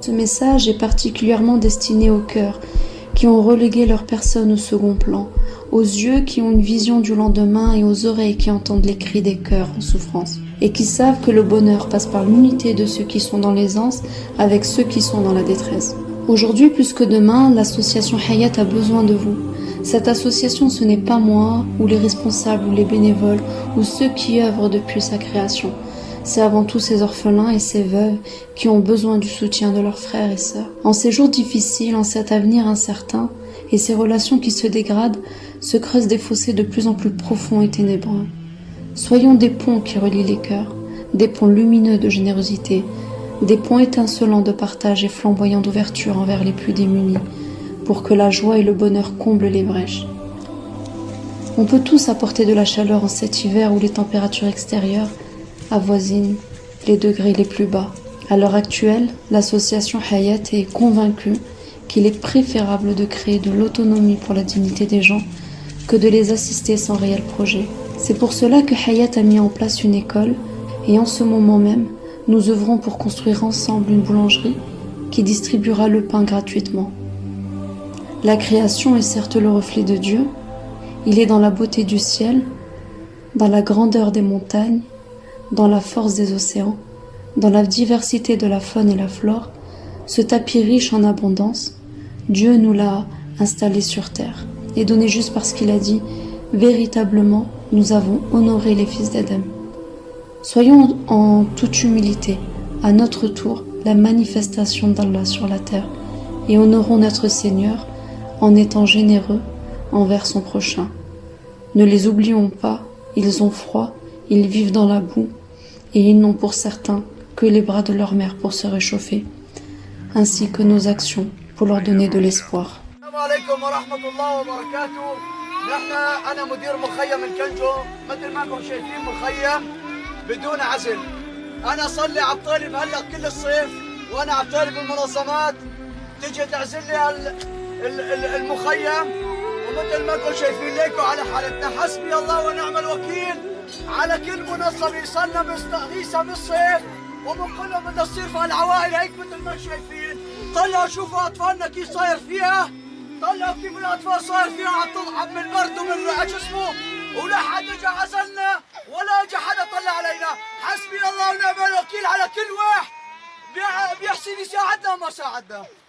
Ce message est particulièrement destiné aux cœurs qui ont relégué leur personne au second plan, aux yeux qui ont une vision du lendemain et aux oreilles qui entendent les cris des cœurs en souffrance, et qui savent que le bonheur passe par l'unité de ceux qui sont dans l'aisance avec ceux qui sont dans la détresse. Aujourd'hui, plus que demain, l'association Hayat a besoin de vous. Cette association, ce n'est pas moi, ou les responsables, ou les bénévoles, ou ceux qui œuvrent depuis sa création. C'est avant tout ces orphelins et ces veuves qui ont besoin du soutien de leurs frères et sœurs. En ces jours difficiles, en cet avenir incertain, et ces relations qui se dégradent, se creusent des fossés de plus en plus profonds et ténébreux. Soyons des ponts qui relient les cœurs, des ponts lumineux de générosité, des ponts étincelants de partage et flamboyants d'ouverture envers les plus démunis, pour que la joie et le bonheur comblent les brèches. On peut tous apporter de la chaleur en cet hiver où les températures extérieures avoisinent les degrés les plus bas. À l'heure actuelle, l'association Hayat est convaincue qu'il est préférable de créer de l'autonomie pour la dignité des gens que de les assister sans réel projet. C'est pour cela que Hayat a mis en place une école et en ce moment même, nous œuvrons pour construire ensemble une boulangerie qui distribuera le pain gratuitement. La création est certes le reflet de Dieu, il est dans la beauté du ciel, dans la grandeur des montagnes, dans la force des océans, dans la diversité de la faune et la flore, ce tapis riche en abondance, Dieu nous l'a installé sur terre et donné juste parce qu'il a dit « Véritablement, nous avons honoré les fils d'Adam ». Soyons en toute humilité, à notre tour, la manifestation d'Allah sur la terre et honorons notre Seigneur en étant généreux envers son prochain. Ne les oublions pas, ils ont froid, ils vivent dans la boue et ils n'ont pour certains que les bras de leur mère pour se réchauffer, ainsi que nos actions pour leur donner de l'espoir. أنا مدير مخيم الكنجو مثل ما انكم شايفين مخيم بدون عزل. أنا صلي عم طالب هلا كل الصيف وأنا عم طالب المنظمات تيجي تعزل لي المخيم ومثل ما انكم شايفين ليكوا على حالتنا. حسبي الله ونعم الوكيل على كل منظمة يصلنا مستغيثة من الصيف وبنقول لهم بدنا نصير في العوائل هيك مثل ما شايفين. طلعوا شوفوا أطفالنا كيف صاير فيها. طلعوا كيف الاطفال صاير فيها عم تضحك من البرد ومن جسمه ولا حد اجى عزلنا ولا اجى حدا طلع علينا. حسبي الله ونعم الوكيل على كل واحد بيحسن يساعدنا وما ساعدنا.